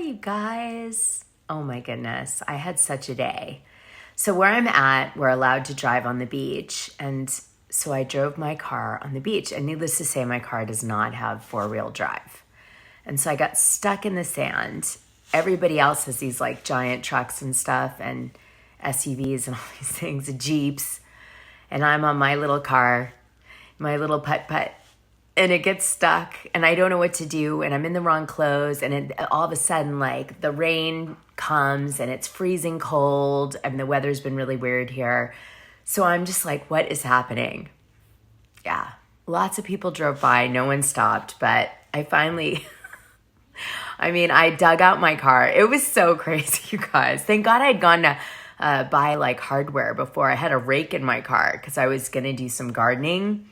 you guys. Oh my goodness, I had such a day. So where I'm at, we're allowed to drive on the beach. And so I drove my car on the beach. And needless to say, my car does not have four-wheel drive. And so I got stuck in the sand. Everybody else has these like giant trucks and stuff and SUVs and all these things, Jeeps. And I'm on my little car, my little putt-putt. And it gets stuck and I don't know what to do and I'm in the wrong clothes and all of a sudden like the rain comes and it's freezing cold and the weather's been really weird here. So I'm just like, what is happening? Yeah, lots of people drove by, no one stopped, but I finally, I dug out my car. It was so crazy, you guys. Thank God I'd gone to buy like hardware before. I had a rake in my car because I was gonna do some gardening.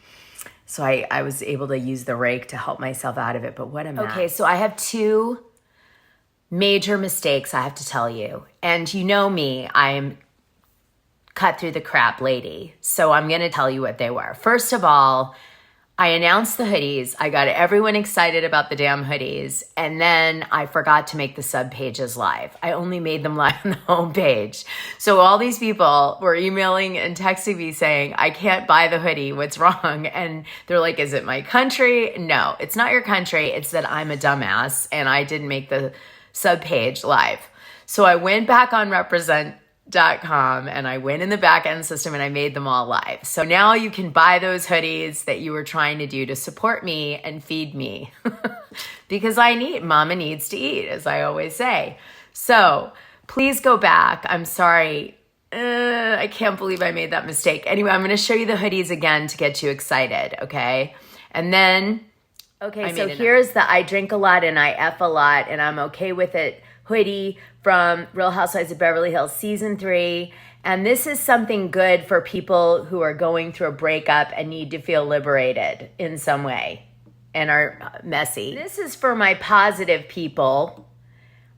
So I was able to use the rake to help myself out of it, but what a mess. Okay, so I have two major mistakes I have to tell you. And you know me, I am cut through the crap lady. So I'm gonna tell you what they were. First of all, I announced the hoodies. I got everyone excited about the damn hoodies. And then I forgot to make the sub pages live. I only made them live on the home page. So all these people were emailing and texting me saying, I can't buy the hoodie. What's wrong? And they're like, is it my country? No, it's not your country. It's that I'm a dumbass and I didn't make the sub page live. So I went back on represent.com and I went in the back end system and I made them all live. So now you can buy those hoodies that you were trying to do to support me and feed me because mama needs to eat, as I always say. So please go back. I'm sorry. I can't believe I made that mistake. Anyway, I'm going to show you the hoodies again to get you excited. Okay. And then, okay, so here's the I drink a lot and I F a lot and I'm okay with it hoodie from Real Housewives of Beverly Hills season 3. And this is something good for people who are going through a breakup and need to feel liberated in some way and are messy. This is for my positive people.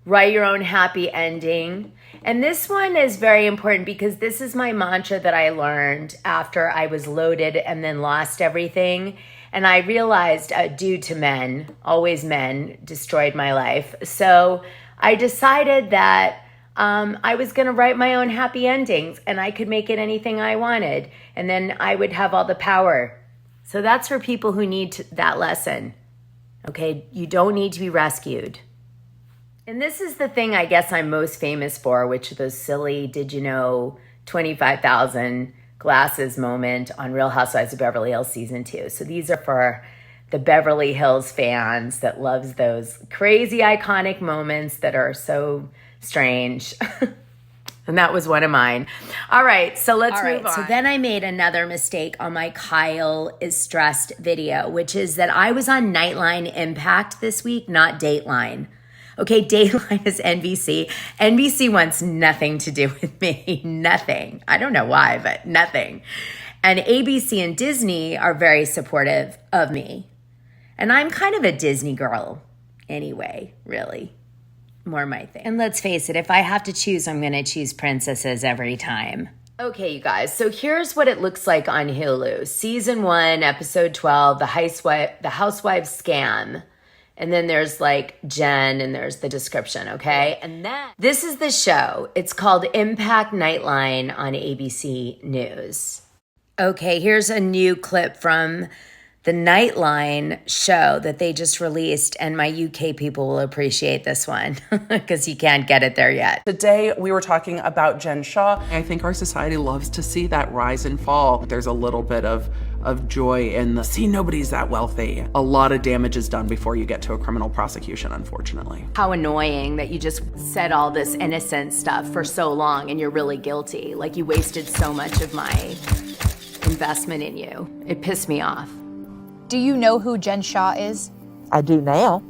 Write your own happy ending. And this one is very important because this is my mantra that I learned after I was loaded and then lost everything. And I realized due to men, always men, destroyed my life. So I decided that I was going to write my own happy endings and I could make it anything I wanted. And then I would have all the power. So that's for people who need that lesson. Okay, you don't need to be rescued. And this is the thing I guess I'm most famous for, which is those silly, did you know, 25,000 glasses moment on Real Housewives of Beverly Hills season 2. So these are for the Beverly Hills fans that loves those crazy iconic moments that are so strange. And that was one of mine. All right, so let's move on. So then I made another mistake on my Kyle is stressed video, which is that I was on Nightline Impact this week, not Dateline. Okay, Dateline is NBC. NBC wants nothing to do with me, nothing. I don't know why, but nothing. And ABC and Disney are very supportive of me. And I'm kind of a Disney girl anyway, really. More my thing. And let's face it, if I have to choose, I'm going to choose princesses every time. Okay, you guys, so here's what it looks like on Hulu. Season 1, episode 12, the Housewife scam. And then there's like Jen and there's the description, okay? And then this is the show. It's called Impact Nightline on ABC News. Okay, here's a new clip from the Nightline show that they just released, and my UK people will appreciate this one because you can't get it there yet. Today, we were talking about Jen Shah. I think our society loves to see that rise and fall. There's a little bit of joy in the, see, nobody's that wealthy. A lot of damage is done before you get to a criminal prosecution, unfortunately. How annoying that you just said all this innocent stuff for so long and you're really guilty. Like you wasted so much of my investment in you. It pissed me off. Do you know who Jen Shah is? I do now.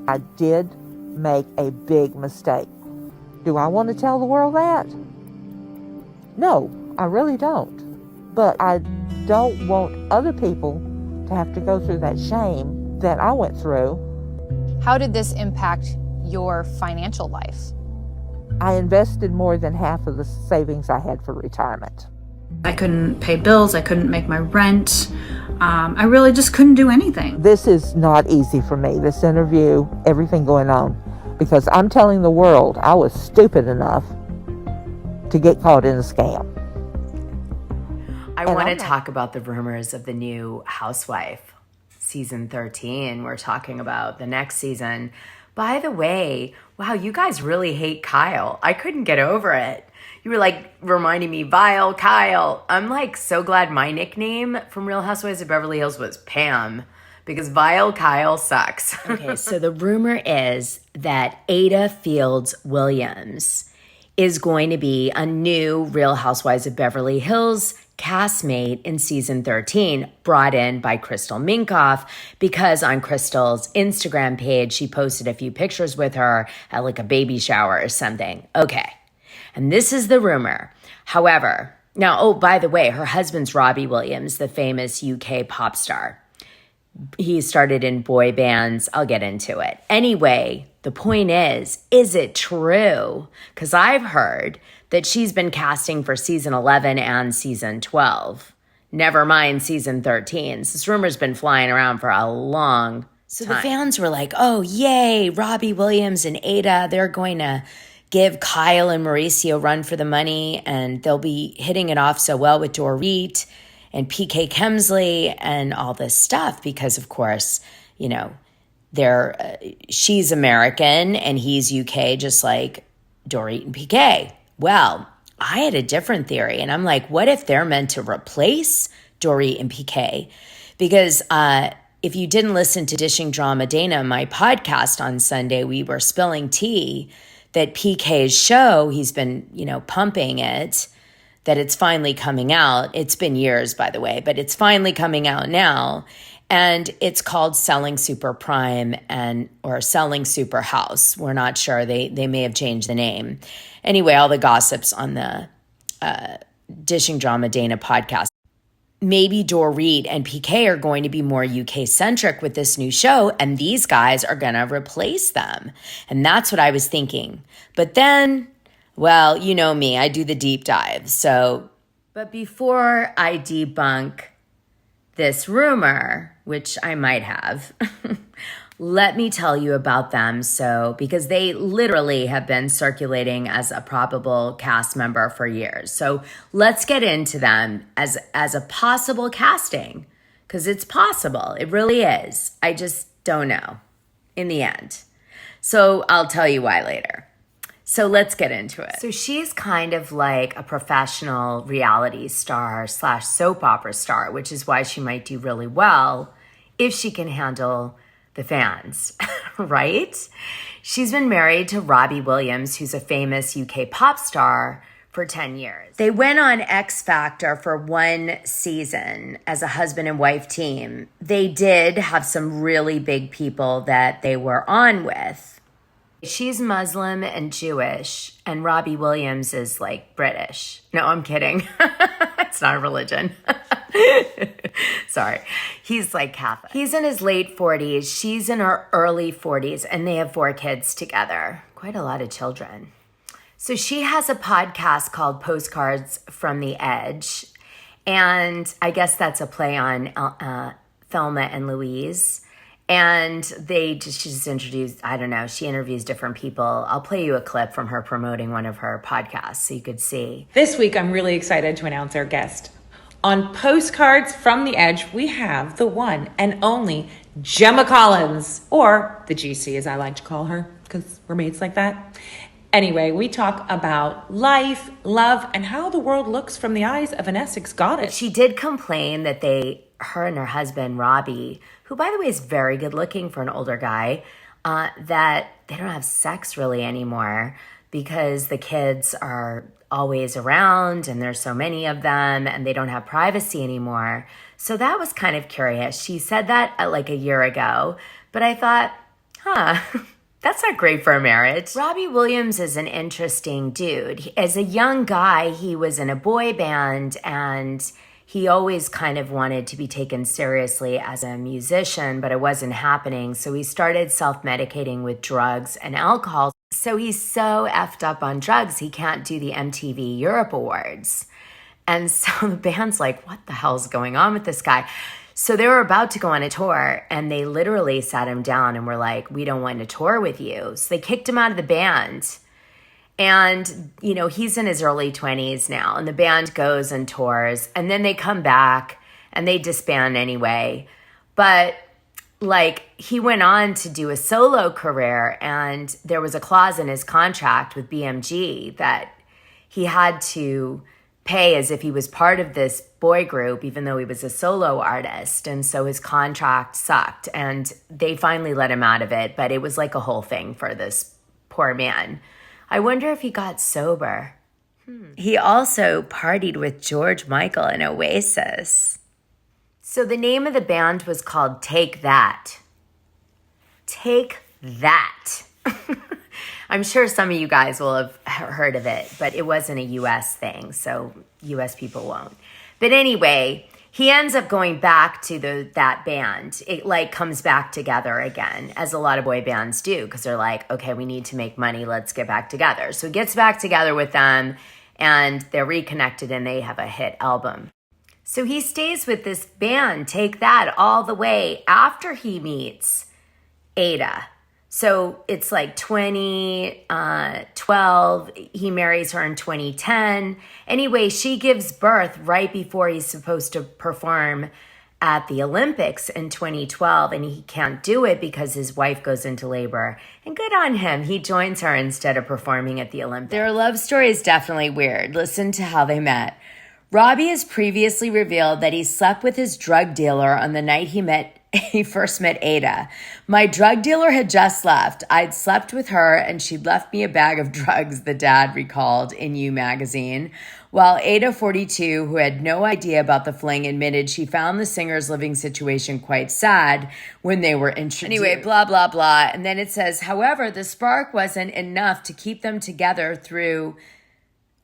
I did make a big mistake. Do I want to tell the world that? No, I really don't. But I don't want other people to have to go through that shame that I went through. How did this impact your financial life? I invested more than half of the savings I had for retirement. I couldn't pay bills, I couldn't make my rent. I really just couldn't do anything. This is not easy for me, this interview, everything going on. because I'm telling the world I was stupid enough to get caught in a scam. I want to talk about the rumors of the new Housewife, season 13. We're talking about the next season. By the way, wow, you guys really hate Kyle. I couldn't get over it. You were like reminding me, Vile Kyle. I'm like so glad my nickname from Real Housewives of Beverly Hills was Pam, because Vile Kyle sucks. Okay, so the rumor is that Ayda Fields Williams is going to be a new Real Housewives of Beverly Hills castmate in season 13, brought in by Crystal Minkoff, because on Crystal's Instagram page, she posted a few pictures with her at like a baby shower or something. Okay. And this is the rumor. However, now, oh, by the way, her husband's Robbie Williams, the famous UK pop star. He started in boy bands. I'll get into it. Anyway, the point is it true? Because I've heard that she's been casting for season 11 and season 12. Never mind season 13. So this rumor's been flying around for a long time. So the fans were like, oh, yay, Robbie Williams and Ayda, they're going to give Kyle and Mauricio a run for the money, and they'll be hitting it off so well with Dorit and PK Kemsley and all this stuff because, of course, you know, she's American and he's UK, just like Dorit and PK. Well, I had a different theory, and I'm like, what if they're meant to replace Dorit and PK? Because if you didn't listen to Dishing Drama Dana, my podcast on Sunday, we were spilling tea that PK's show, he's been, pumping it, that it's finally coming out. It's been years, by the way, but it's finally coming out now. And it's called Selling Super Prime or Selling Super House. We're not sure. They may have changed the name. Anyway, all the gossips on the Dishing Drama Dana podcast. Maybe Dorit and PK are going to be more UK-centric with this new show, and these guys are going to replace them. And that's what I was thinking. But then, well, you know me, I do the deep dive. But before I debunk this rumor, which I might have, let me tell you about them. Because they literally have been circulating as a probable cast member for years. So let's get into them as a possible casting, because it's possible. It really is. I just don't know in the end. So I'll tell you why later. So let's get into it. So she's kind of like a professional reality star / soap opera star, which is why she might do really well if she can handle the fans, right? She's been married to Robbie Williams, who's a famous UK pop star, for 10 years. They went on X Factor for one season as a husband and wife team. They did have some really big people that they were on with. She's Muslim and Jewish, and Robbie Williams is like British. No, I'm kidding. It's not a religion. Sorry. He's like Catholic. He's in his late 40s. She's in her early 40s, and they have 4 kids together. Quite a lot of children. So she has a podcast called Postcards from the Edge, and I guess that's a play on Thelma and Louise. And she's introduced, I don't know, she interviews different people. I'll play you a clip from her promoting one of her podcasts so you could see. This week, I'm really excited to announce our guest. On Postcards from the Edge, we have the one and only Gemma Collins, or the GC as I like to call her, because we're mates like that. Anyway, we talk about life, love, and how the world looks from the eyes of an Essex goddess. But she did complain that her and her husband, Robbie, who, by the way, is very good looking for an older guy, that they don't have sex really anymore because the kids are always around and there's so many of them and they don't have privacy anymore. So that was kind of curious. She said that like a year ago, but I thought, that's not great for a marriage. Robbie Williams is an interesting dude. As a young guy, he was in a boy band and he always kind of wanted to be taken seriously as a musician, but it wasn't happening. So he started self-medicating with drugs and alcohol. So he's so effed up on drugs, he can't do the MTV Europe Awards. And so the band's like, what the hell's going on with this guy? So they were about to go on a tour, and they literally sat him down and were like, we don't want to tour with you. So they kicked him out of the band. And, you know, he's in his early 20s now, and the band goes and tours, and then they come back and they disband anyway. But like, he went on to do a solo career, and there was a clause in his contract with BMG that he had to pay as if he was part of this boy group, even though he was a solo artist. And so his contract sucked, and they finally let him out of it. But it was like a whole thing for this poor man. I wonder if he got sober. He also partied with George Michael and Oasis. So the name of the band was called Take That. Take That. I'm sure some of you guys will have heard of it, but it wasn't a U.S. thing, so U.S. people won't. But anyway, he ends up going back to that band. It like comes back together again, as a lot of boy bands do, because they're like, okay, we need to make money, let's get back together. So he gets back together with them, and they're reconnected, and they have a hit album. So he stays with this band, Take That, all the way after he meets Ayda. So it's like 2012, he marries her in 2010. Anyway, she gives birth right before he's supposed to perform at the Olympics in 2012, and he can't do it because his wife goes into labor. And good on him, he joins her instead of performing at the Olympics. Their love story is definitely weird. Listen to how they met. RHOBH has previously revealed that he slept with his drug dealer on the night he first met Ayda. My drug dealer had just left. I'd slept with her, and she'd left me a bag of drugs, the dad recalled in You magazine. While Ayda, 42, who had no idea about the fling, admitted she found the singer's living situation quite sad when they were introduced. Anyway, blah, blah, blah. And then it says, however, the spark wasn't enough to keep them together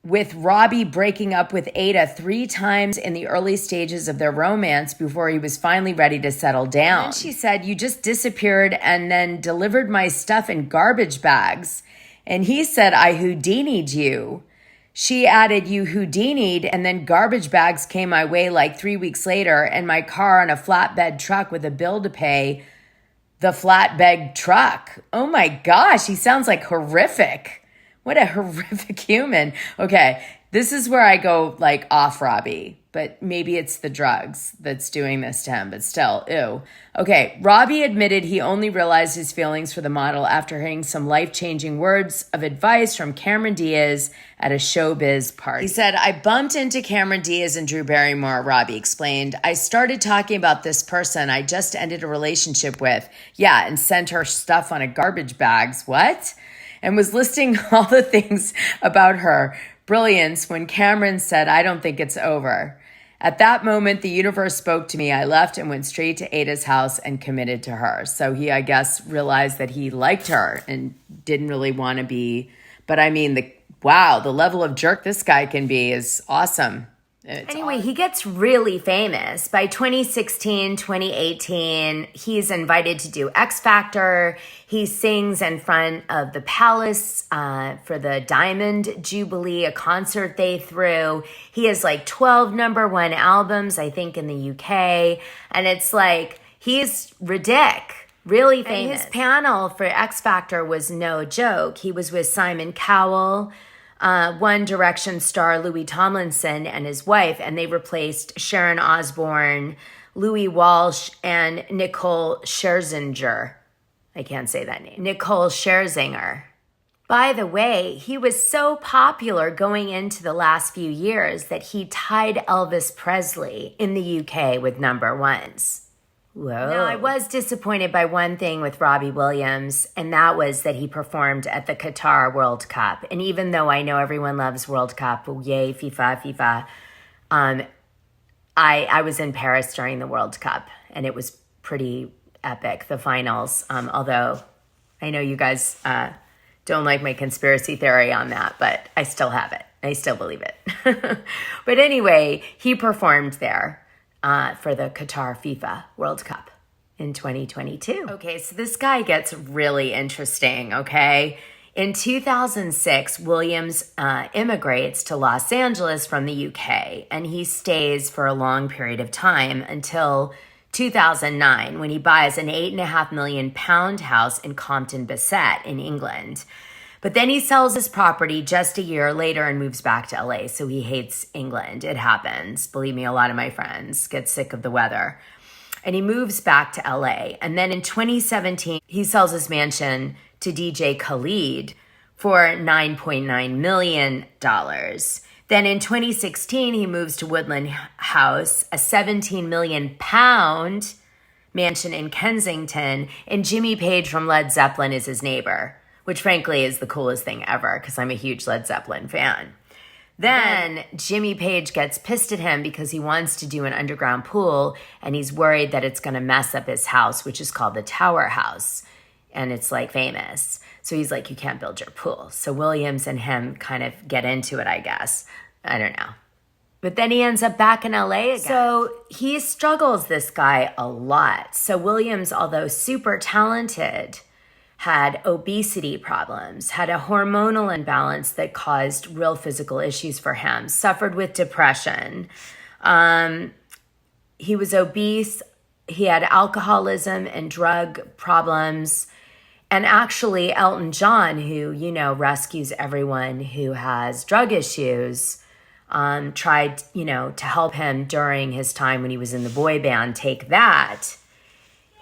with RHOBH breaking up with Ayda 3 times in the early stages of their romance before he was finally ready to settle down. And then she said, you just disappeared and then delivered my stuff in garbage bags. And he said, I Houdini'd you. She added, you Houdini'd, and then garbage bags came my way like 3 weeks later, and my car on a flatbed truck with a bill to pay the flatbed truck. Oh my gosh, he sounds like horrific. What a horrific human. Okay, this is where I go like off RHOBH, but maybe it's the drugs that's doing this to him, but still, ew. Okay, RHOBH admitted he only realized his feelings for the model after hearing some life-changing words of advice from Cameron Diaz at a showbiz party. He said, I bumped into Cameron Diaz and Drew Barrymore, RHOBH explained. I started talking about this person I just ended a relationship with. Yeah, and sent her stuff on a garbage bags. What? And was listing all the things about her brilliance when Cameron said, I don't think it's over. At that moment, the universe spoke to me. I left and went straight to Ayda's house and committed to her. So he, I guess, realized that he liked her and didn't really want to be. But I mean, the level of jerk this guy can be is awesome. Anyway, he gets really famous. By 2016, 2018, he's invited to do X Factor. He sings in front of the Palace for the Diamond Jubilee, a concert they threw. He has like 12 #1 albums, I think, in the UK. And it's like, he's really famous. And his panel for X Factor was no joke. He was with Simon Cowell, One Direction star Louis Tomlinson and his wife, and they replaced Sharon Osbourne, Louis Walsh, and Nicole Scherzinger. I can't say that name. Nicole Scherzinger. By the way, he was so popular going into the last few years that he tied Elvis Presley in the UK with #1s. Whoa. Now, I was disappointed by one thing with Robbie Williams, and that was that he performed at the Qatar World Cup. And even though I know everyone loves World Cup, yay, FIFA, I was in Paris during the World Cup, and it was pretty epic, the finals. Although I know you guys don't like my conspiracy theory on that, but I still have it. I still believe it. But anyway, he performed there for the Qatar FIFA World Cup in 2022. Okay, so this guy gets really interesting, okay? In 2006, Williams immigrates to Los Angeles from the UK, and he stays for a long period of time until 2009, when he buys an £8.5 million house in Compton Basset in England. But then he sells his property just a year later and moves back to LA. So he hates England. It happens. Believe me, a lot of my friends get sick of the weather. And he moves back to LA. And then in 2017, he sells his mansion to DJ Khaled for $9.9 million. Then in 2016, he moves to Woodland House, a £17 million mansion in Kensington, and Jimmy Page from Led Zeppelin is his neighbor, which frankly is the coolest thing ever because I'm a huge Led Zeppelin fan. Then Jimmy Page gets pissed at him because he wants to do an underground pool and he's worried that it's going to mess up his house, which is called the Tower House. And it's like famous. So he's like, you can't build your pool. So Williams and him kind of get into it, I guess. I don't know. But then he ends up back in LA again. So he struggles, this guy, a lot. So Williams, although super talented, had obesity problems, had a hormonal imbalance that caused real physical issues for him, suffered with depression. He was obese. He had alcoholism and drug problems. And actually, Elton John, who, you know, rescues everyone who has drug issues, tried, you know, to help him during his time when he was in the boy band, Take That.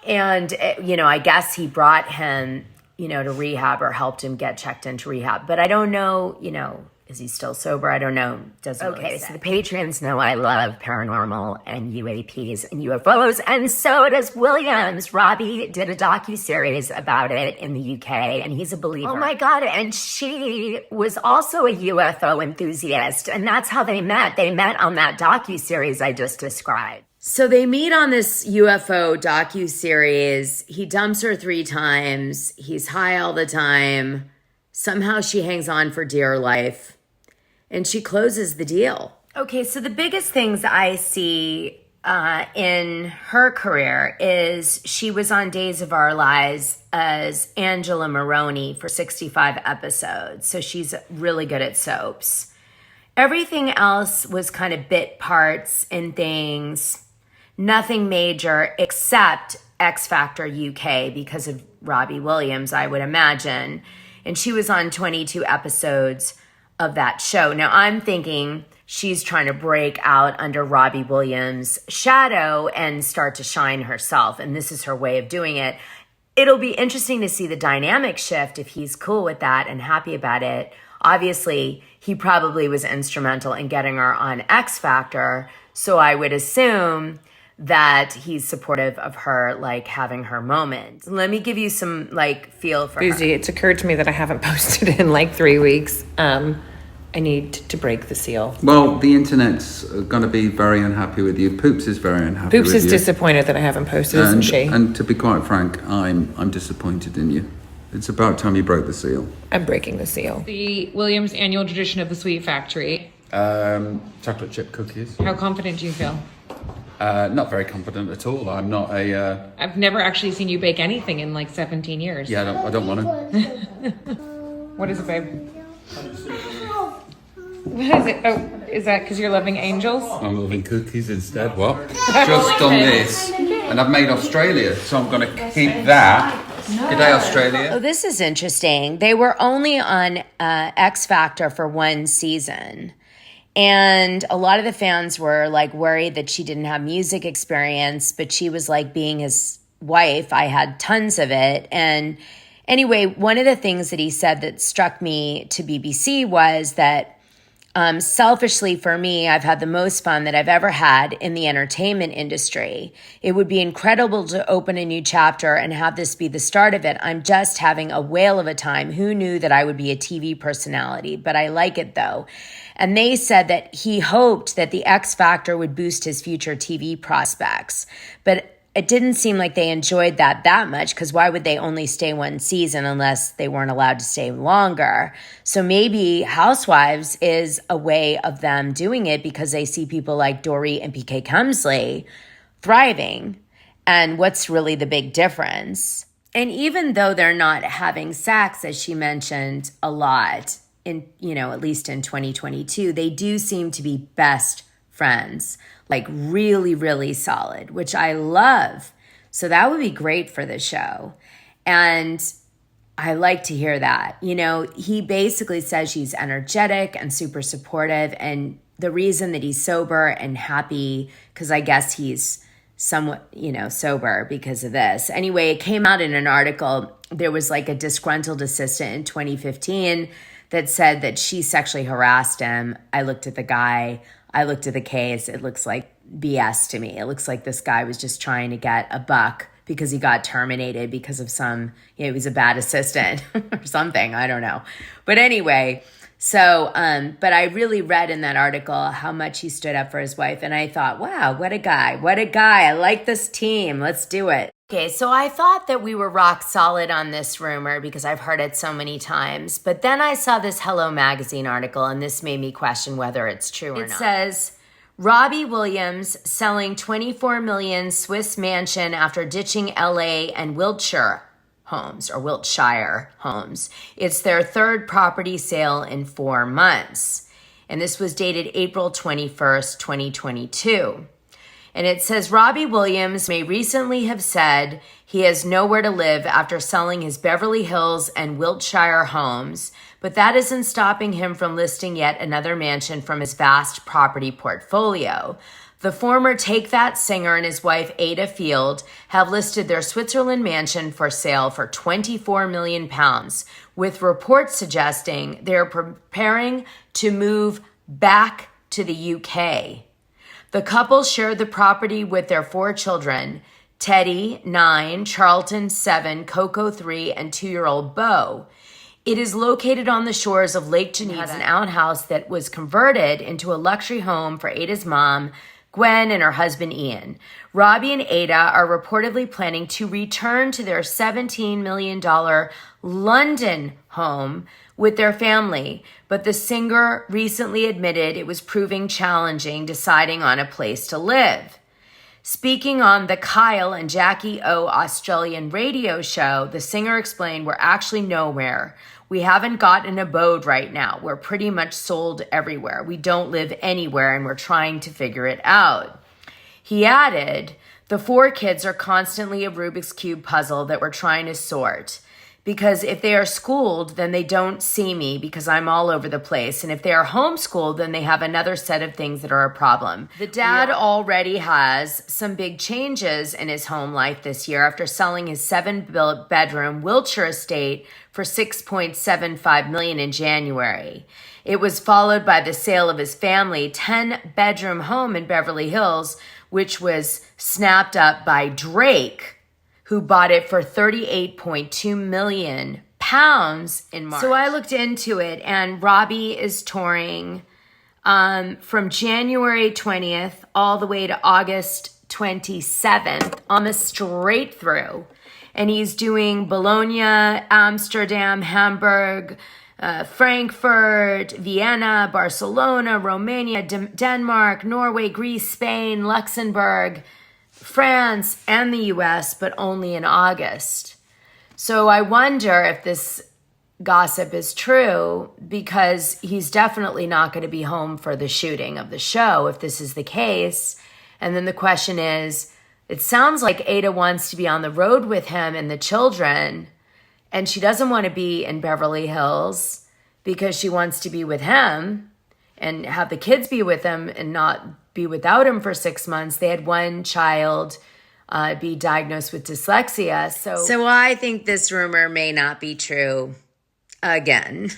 And, you know, I guess he brought him, you know, to rehab or helped him get checked into rehab. But I don't know, you know, is he still sober? I don't know. Doesn't really say. So the patrons know I love paranormal and UAPs and UFOs, and so does Williams. Robbie did a docuseries about it in the UK, and he's a believer. Oh my God, and she was also a UFO enthusiast, and that's how they met. They met on that docuseries I just described. So they meet on this UFO docuseries. He dumps her 3 times. He's high all the time. Somehow she hangs on for dear life. And she closes the deal. Okay, so the biggest things I see in her career is she was on Days of Our Lives as Angela Maroney for 65 episodes. So she's really good at soaps. Everything else was kind of bit parts and things. Nothing major except X Factor UK because of Robbie Williams, I would imagine. And she was on 22 episodes of that show. Now I'm thinking she's trying to break out under Robbie Williams' shadow and start to shine herself. And this is her way of doing it. It'll be interesting to see the dynamic shift if he's cool with that and happy about it. Obviously, he probably was instrumental in getting her on X Factor. So I would assume that he's supportive of her, like, having her moment. Let me give you some, like, feel for Boozy, her. it's occurred to me that I haven't posted in like 3 weeks. I need to break the seal. Well, the internet's going to be very unhappy with you. Poops is very unhappy Poops with is you. disappointed that I haven't posted, isn't she? And to be quite frank, I'm disappointed in you. It's about time you broke the seal. I'm breaking the seal. The Williams annual tradition of the Sweet Factory. Chocolate chip cookies. How confident do you feel? Not very confident at all. I'm not a... I've never actually seen you bake anything in like 17 years. Yeah, I don't want to. What is it, babe? What is it? Oh, is that because you're loving angels? I'm loving cookies instead. What? Just done this. And I've made Australia, so I'm going to keep that. Good day, Australia. Oh, this is interesting. They were only on X Factor for 1 season. And a lot of the fans were like worried that she didn't have music experience, but she was like being his wife. I had tons of it. And anyway, one of the things that he said that struck me to BBC was that selfishly for me, I've had the most fun that I've ever had in the entertainment industry. It would be incredible to open a new chapter and have this be the start of it. I'm just having a whale of a time. Who knew that I would be a TV personality? But I like it though. And they said that he hoped that the X Factor would boost his future TV prospects. But it didn't seem like they enjoyed that much, because why would they only stay 1 season unless they weren't allowed to stay longer? So maybe Housewives is a way of them doing it because they see people like Dory and PK Kemsley thriving. And what's really the big difference? And even though they're not having sex, as she mentioned a lot, in, you know, at least in 2022, they do seem to be best friends, like really, really solid, which I love. So that would be great for the show. And I like to hear that. You know, he basically says she's energetic and super supportive. And the reason that he's sober and happy, because I guess he's somewhat, you know, sober because of this. Anyway, it came out in an article. There was like a disgruntled assistant in 2015 that said that she sexually harassed him. I looked at the guy. I looked at the case. It looks like BS to me. It looks like this guy was just trying to get a buck because he got terminated because of some, you know, he was a bad assistant or something. I don't know. But anyway, so, but I really read in that article how much he stood up for his wife. And I thought, wow, what a guy. What a guy. I like this team. Let's do it. Okay, so I thought that we were rock solid on this rumor because I've heard it so many times. But then I saw this Hello Magazine article, and this made me question whether it's true or not. It says, Robbie Williams selling 24 million Swiss mansion after ditching LA and Wiltshire homes. It's their third property sale in 4 months. And this was dated April 21st, 2022. And it says Robbie Williams may recently have said he has nowhere to live after selling his Beverly Hills and Wiltshire homes, but that isn't stopping him from listing yet another mansion from his vast property portfolio. The former Take That singer and his wife Ayda Field have listed their Switzerland mansion for sale for £24 million, with reports suggesting they're preparing to move back to the UK. The couple shared the property with their 4 children, Teddy, 9, Charlton, 7, Coco, 3, and 2-year-old Beau. It is located on the shores of Lake Geneva. It's an outhouse that was converted into a luxury home for Ayda's mom, Gwen, and her husband, Ian. Robbie and Ayda are reportedly planning to return to their $17 million London home with their family, but the singer recently admitted it was proving challenging deciding on a place to live. Speaking on the Kyle and Jackie O Australian radio show, the singer explained, "We're actually nowhere. We haven't got an abode right now. We're pretty much sold everywhere. We don't live anywhere and we're trying to figure it out." He added, "The 4 kids are constantly a Rubik's Cube puzzle that we're trying to sort. Because if they are schooled, then they don't see me because I'm all over the place. And if they are homeschooled, then they have another set of things that are a problem." The dad already has some big changes in his home life this year after selling his 7-bedroom Wiltshire estate for $6.75 million in January. It was followed by the sale of his family 10-bedroom home in Beverly Hills, which was snapped up by Drake, who bought it for £38.2 million in March. So I looked into it, and Robbie is touring from January 20th all the way to August 27th, almost straight through. And he's doing Bologna, Amsterdam, Hamburg, Frankfurt, Vienna, Barcelona, Romania, Denmark, Norway, Greece, Spain, Luxembourg, France, and the US, but only in August. So I wonder if this gossip is true, because he's definitely not going to be home for the shooting of the show if this is the case. And then the question is, it sounds like Ayda wants to be on the road with him and the children, and she doesn't want to be in Beverly Hills because she wants to be with him and have the kids be with him and not be without him for 6 months. They had 1 child be diagnosed with dyslexia. So I think this rumor may not be true again.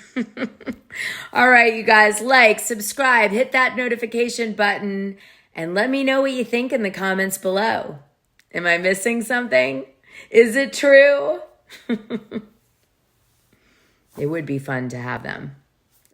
All right, you guys, like, subscribe, hit that notification button, and let me know what you think in the comments below. Am I missing something? Is it true? It would be fun to have them.